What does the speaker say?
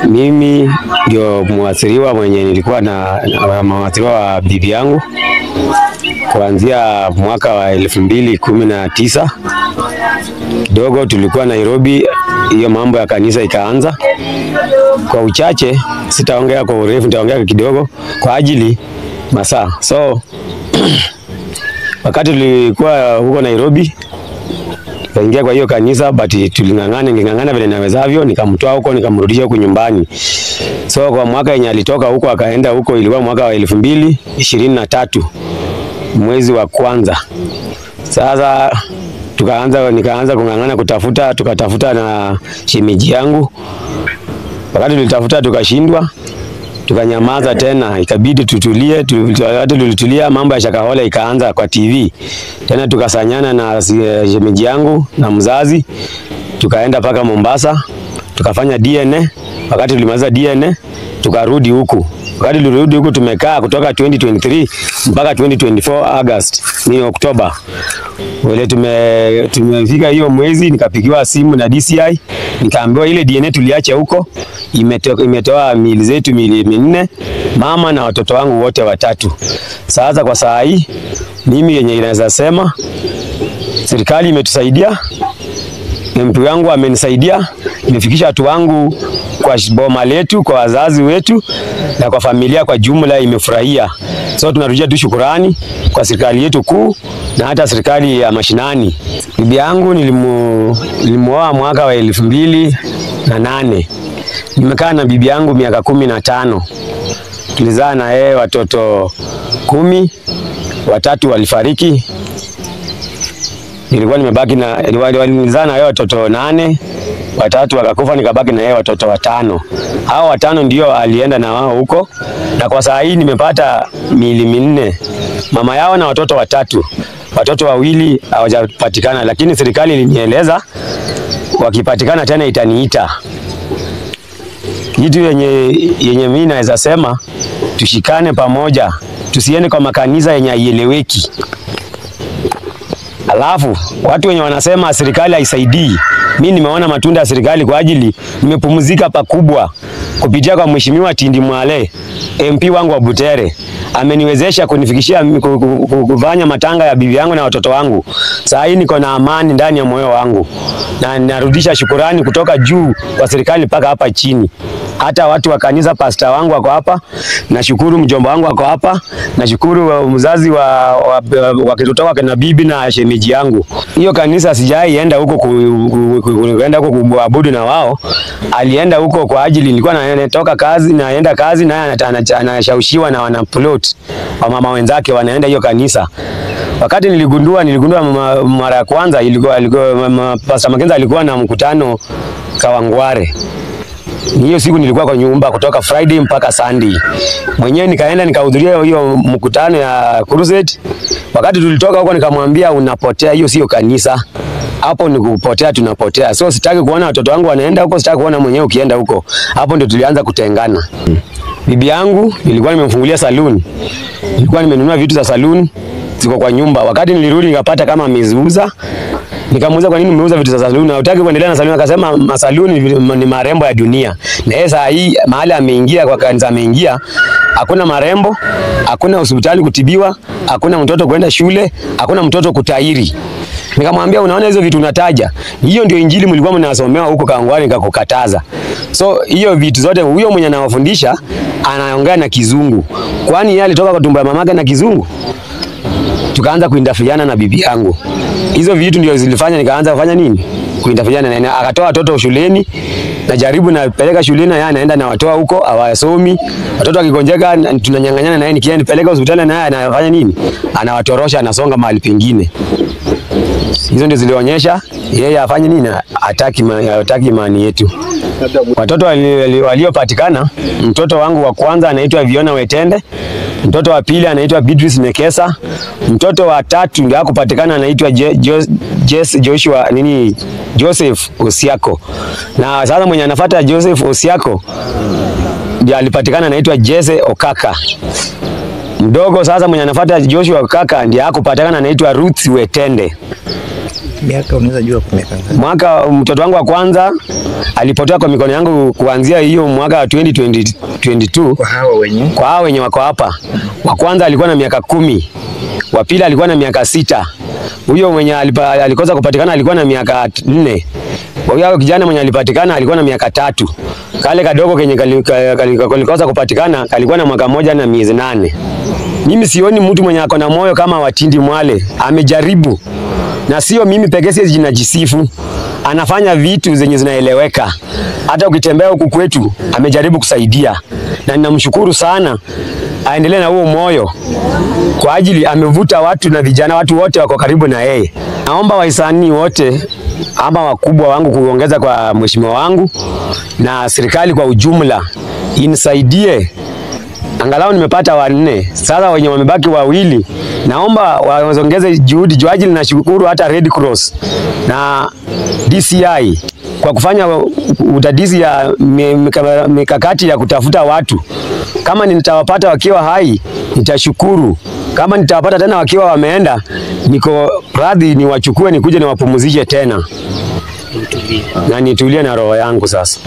Mimi ndio mwathiriwa mwenye nilikuwa na mwathiriwa wa bibi yangu kuanzia mwaka wa 2019. Kidogo tulikuwa Nairobi, hiyo mambo ya kanisa ikaanza. Kwa uchache, sitaongea kwa urefu, nitaongea kidogo kwa ajili masaa. So wakati tulikuwa huko Nairobi, kaingia kwa hiyo kanisa, but tulingangana vile nawezavyo, nikamtoa huko nikamrudisha huko nyumbani. So kwa mwaka yenye alitoka huko akaenda huko, ilikuwa mwaka wa 2023 mwezi wa kwanza. Sasa nikaanza kungangana kutafuta, tukatafuta na shemeji yangu. Wakati tulitafuta tukashindwa, tukanyamaza tena, ikabidi tutulie. Tulitulia, mambo ya Shakahola ikaanza kwa TV. Tena tukasanyana na shemeji yangu na mzazi, tukaenda paka Mombasa, tukafanya DNA. Wakati tulimaliza DNA, tukarudi huku. Wakati tulirudi huku tumekaa kutoka 2023 mpaka 2024 August, ni Oktoba. Wale tumefika hiyo mwezi, nikapigiwa simu na DCI, nikaambiwa ile DNA tuliacha huko imetoa miili zetu 4, mama na watoto wangu wote 3. Sasa kwa saa hii mimi yenye inaweza sema serikali imetusaidia, MP wangu amenisaidia, imefikisha watu wangu kwa boma letu, kwa wazazi wetu na kwa familia kwa jumla imefurahia. So tunarudisha tu shukrani kwa serikali yetu kuu na hata serikali ya mashinani. Bibi yangu nilimuoa mwaka wa 2008. Nimekaa na bibi yangu miaka 15. Tulizaa na yeye watoto 10, 3 walifariki. Nilikuwa nimebaki na nilizaa na yeye watoto 8, 3 wakakufa, nikabaki na yeye watoto 5. Hao 5 ndio alienda na wao huko, na kwa saa hii nimepata miili 4. Mama yao na watoto 3. Watoto 2 hawajapatikana, lakini serikali ilinieleza wakipatikana tena itaniita. Kitu yenye mimi naweza sema, tushikane pamoja, tusiende kwa makanisa yenye haieleweki. Alafu watu wenye wanasema serikali haisaidii, mimi nimeona matunda ya serikali kwa ajili nimepumzika pakubwa kupitia kwa Mheshimiwa Tindi Mwale, MP wangu wa Butere. Ameniwezesha kunifikishia kufanya matanga ya bibi yangu na watoto wangu. Sasa hii niko na amani ndani ya moyo wangu, na ninarudisha shukrani kutoka juu kwa serikali mpaka hapa chini. Hata watu wa kanisa, pastor wangu wako hapa, nashukuru mjomba wangu wako hapa, nashukuru mzazi wa kitoto wake na bibi na shemeji yangu. Hiyo kanisa sijaienda huko kuenda huko kuabudu na wao. Alienda huko kwa ajili nilikuwa natoka kazi, naenda kazi na anashawishiwa na wana plot wa mama wenzake wanaenda hiyo kanisa. Wakati niligundua mara ya kwanza, ilikuwa Pastor Makenza alikuwa na mkutano Kawangware. Hiyo siku nilikuwa kwa nyumba kutoka Friday mpaka Sunday. Mwenyewe nikaenda nikahudhuria hiyo mkutano ya crusade. Wakati tulitoka huko nikamwambia unapotea, hiyo sio kanisa. Hapo ni kupotea, tunapotea. So sitaki kuona watoto wangu wanaenda huko, sitaki kuona mwenyewe ukienda huko. Hapo ndio tulianza kutengana. Bibi yangu nilikuwa nimemfungulia saloon. Nilikuwa nimenunua vitu za saloon ziko kwa nyumba. Wakati nilirudi nikapata kama ameuza. Nikamuuliza kwa nini umeuza vitu za saluni? Na hutaki kuendelea na saluni? Akasema masaluni ni marembo ya dunia. Na yeye saa hii mahali ameingia, kwa kanisa ameingia, hakuna marembo, hakuna hospitali kutibiwa, hakuna mtoto kwenda shule, hakuna mtoto kutairi. Nikamwambia unaona hizo vitu unataja, hiyo ndio injili mlikuwa mnasomewa huko Kawangware, nikakukataza. So hiyo vitu zote huyo mwenye anawafundisha anaongea na Kizungu. Kwani yeye alitoka kwa tumbo ya mamake na Kizungu? Tukaanza kuindafiana na bibi yangu. Hizo vitu ndio zilifanya nikaanza kufanya nini? Kuindafiana na akatoa watoto shuleni, na jaribu na peleka shuleni, yeye anaenda na watoa huko hawasomi. Watoto wakigonjeka tunanyang'anyana na yeye, nikienda nipeleka hospitali na yeye anafanya nini? Anawatorosha, anasonga mahali pengine. Hizo ndio zilionyesha yeye afanye nini? Hataki imani yetu. Watoto waliopatikana, mtoto wangu wa kwanza anaitwa Viona Wetende, mtoto wa pili anaitwa Beatrice Mekesa, mtoto wa 3 ndio hakupatikana anaitwa Joseph Osiako. Na sasa mwenye anafuata Joseph Osiako ndio alipatikana anaitwa Jesse Okaka. Mdogo sasa mwenye anafuata Joshua Okaka ndio hakupatikana anaitwa Ruth Wetende. Miaka unaweza jua kwa miaka ngapi? Mwaka mtoto wangu wa kwanza alipotea kwa mikono yangu kuanzia hiyo mwaka wa 2022. Kwa hawa wenye wako hapa. Wa kwanza alikuwa na miaka 10. Wa pili alikuwa na miaka 6. Huyo mwenye alikosa kupatikana alikuwa na miaka 4. Huyo kijana mwenye alipatikana alikuwa na miaka 3. Kale kadogo kenye kalikosa kupatikana kalikuwa na mwaka 1 na miezi 8. Mimi sioni mtu mwenye ako na moyo kama wa Tindi Mwale. Amejaribu. Na sio mimi pekee, siwezi jinajisifu. Anafanya vitu zenye zinaeleweka. Hata ukitembea huku kwetu amejaribu kusaidia. Na ninamshukuru sana. Aendelee na huo moyo. Kwa ajili amevuta watu na vijana, watu wote wako karibu na yeye. Naomba wahisani wote ama wakubwa wangu kuongeza kwa mheshimiwa wangu na serikali kwa ujumla inisaidie. Angalau nimepata 4. Sasa wenye wamebaki 2, naomba waongeze juhudi. Kwa ajili nashukuru hata Red Cross na DCI kwa kufanya udadisi ya mikakati ya kutafuta watu. Kama nitawapata wakiwa hai, nitashukuru. Kama nitawapata tena wakiwa wameenda, niko radhi niwachukue nikuje niwapumzishe tena. Na nitulie na roho yangu sasa.